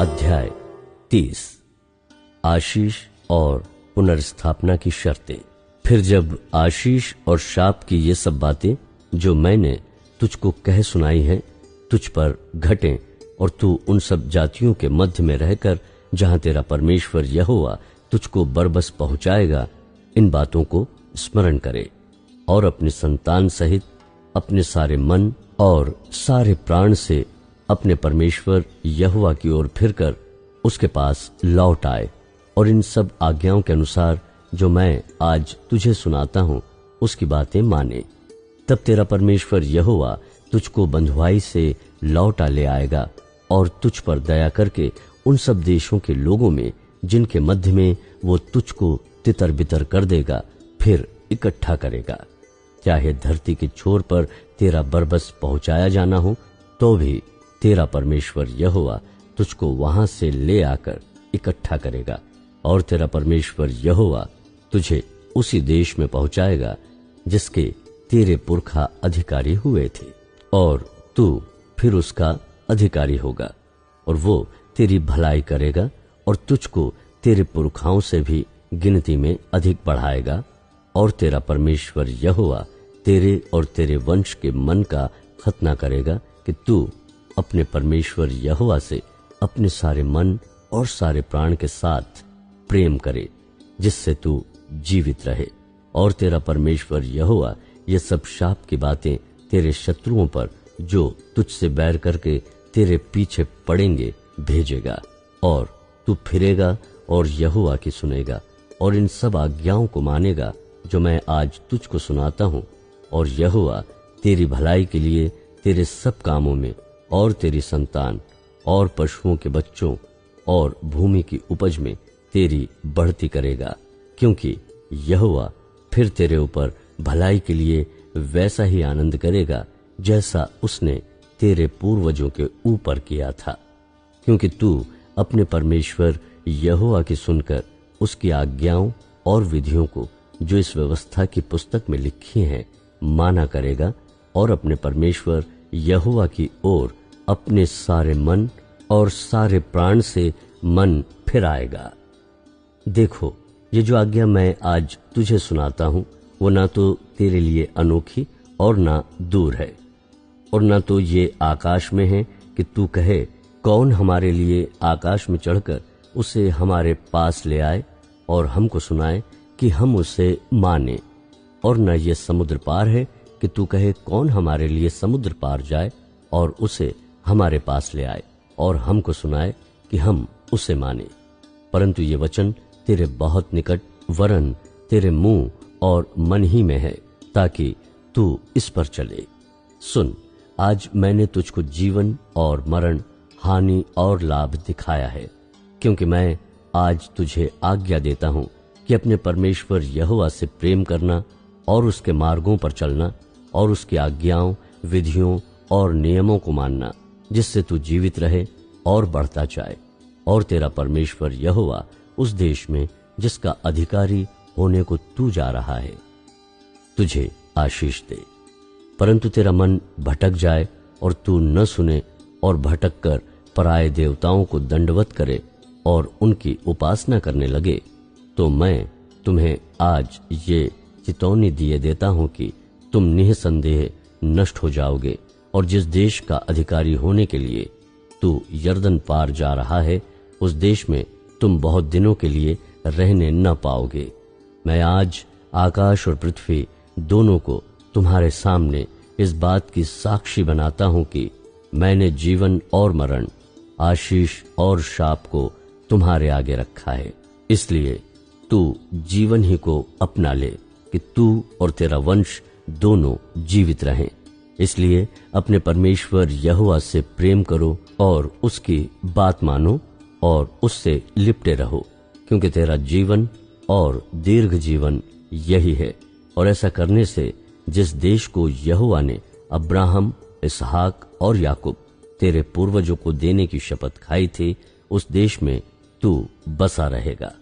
अध्याय 30 आशीष और पुनर्स्थापना की शर्तें। फिर जब आशीष और शाप की ये सब बातें जो मैंने तुझको कह सुनाई हैं तुझ पर घटें और तू उन सब जातियों के मध्य में रहकर जहां तेरा परमेश्वर यहोवा तुझको बरबस पहुंचाएगा, इन बातों को स्मरण करे और अपनी संतान सहित अपने सारे मन और सारे प्राण से अपने परमेश्वर यहोवा की ओर फिरकर उसके पास लौट आए और इन सब आज्ञाओं के अनुसार जो मैं आज तुझे सुनाता हूं उसकी बातें माने। तब तेरा परमेश्वर यहोवा तुझको बंधुआई से लौटा ले आएगा और तुझ पर दया करके उन सब देशों के लोगों में जिनके मध्य में वो तुझको तितर बितर कर देगा फिर इकट्ठा करेगा। चाहे धरती के छोर पर तेरा बरबस पहुंचाया जाना हो तो भी तेरा परमेश्वर यहोवा तुझको वहां से ले आकर इकट्ठा करेगा और तेरा परमेश्वर यहोवा तुझे उसी देश में पहुंचाएगा जिसके तेरे पुरखा अधिकारी हुए थे, और तू फिर उसका अधिकारी होगा और वो तेरी भलाई करेगा और तुझको तेरे पुरखाओं से भी गिनती में अधिक बढ़ाएगा। और तेरा परमेश्वर यहोवा तेरे और तेरे वंश के मन का खतना करेगा कि तू अपने परमेश्वर यहोवा से अपने सारे मन और सारे प्राण के साथ प्रेम करे जिससे तू जीवित रहे। और तेरा परमेश्वर यहोवा ये सब शाप की बातें तेरे शत्रुओं पर जो तुझसे बैर करके तेरे पीछे पड़ेंगे भेजेगा, और तू फिरेगा और यहोवा की सुनेगा और इन सब आज्ञाओं को मानेगा जो मैं आज तुझको सुनाता हूं। और यहोवा तेरी भलाई के लिए तेरे सब कामों में और तेरी संतान और पशुओं के बच्चों और भूमि की उपज में तेरी बढ़ती करेगा, क्योंकि यहोवा फिर तेरे ऊपर भलाई के लिए वैसा ही आनंद करेगा जैसा उसने तेरे पूर्वजों के ऊपर किया था। क्योंकि तू अपने परमेश्वर यहोवा की सुनकर उसकी आज्ञाओं और विधियों को जो इस व्यवस्था की पुस्तक में लिखी हैं माना करेगा और अपने परमेश्वर यहोवा की ओर अपने सारे मन और सारे प्राण से मन फिराएगा। देखो, ये जो आज्ञा मैं आज तुझे सुनाता हूं वो ना तो तेरे लिए अनोखी और ना दूर है, और ना तो ये आकाश में है कि तू कहे कौन हमारे लिए आकाश में चढ़कर उसे हमारे पास ले आए और हमको सुनाए कि हम उसे माने, और न ये समुद्र पार है कि तू कहे कौन हमारे लिए समुद्र पार जाए और उसे हमारे पास ले आए और हमको सुनाए कि हम उसे माने। परंतु ये वचन तेरे बहुत निकट वरन तेरे मुंह और मन ही में है ताकि तू इस पर चले। सुन, आज मैंने तुझको जीवन और मरण, हानि और लाभ दिखाया है, क्योंकि मैं आज तुझे आज्ञा देता हूं कि अपने परमेश्वर यहोवा से प्रेम करना और उसके मार्गों पर चलना और उसकी आज्ञाओं, विधियों और नियमों को मानना, जिससे तू जीवित रहे और बढ़ता जाए और तेरा परमेश्वर यहोवा उस देश में जिसका अधिकारी होने को तू जा रहा है तुझे आशीष दे। परंतु तेरा मन भटक जाए और तू न सुने और भटक कर पराये देवताओं को दंडवत करे और उनकी उपासना करने लगे, तो मैं तुम्हें आज ये चेतावनी दिए देता हूं कि तुम निःसंदेह नष्ट हो जाओगे, और जिस देश का अधिकारी होने के लिए तू यरदन पार जा रहा है उस देश में तुम बहुत दिनों के लिए रहने न पाओगे। मैं आज आकाश और पृथ्वी दोनों को तुम्हारे सामने इस बात की साक्षी बनाता हूं कि मैंने जीवन और मरण, आशीष और शाप को तुम्हारे आगे रखा है। इसलिए तू जीवन ही को अपना ले कि तू और तेरा वंश दोनों जीवित रहें। इसलिए अपने परमेश्वर यहोवा से प्रेम करो और उसकी बात मानो और उससे लिपटे रहो, क्योंकि तेरा जीवन और दीर्घ जीवन यही है। और ऐसा करने से जिस देश को यहोवा ने अब्राहम, इसहाक और याकूब तेरे पूर्वजों को देने की शपथ खाई थी उस देश में तू बसा रहेगा।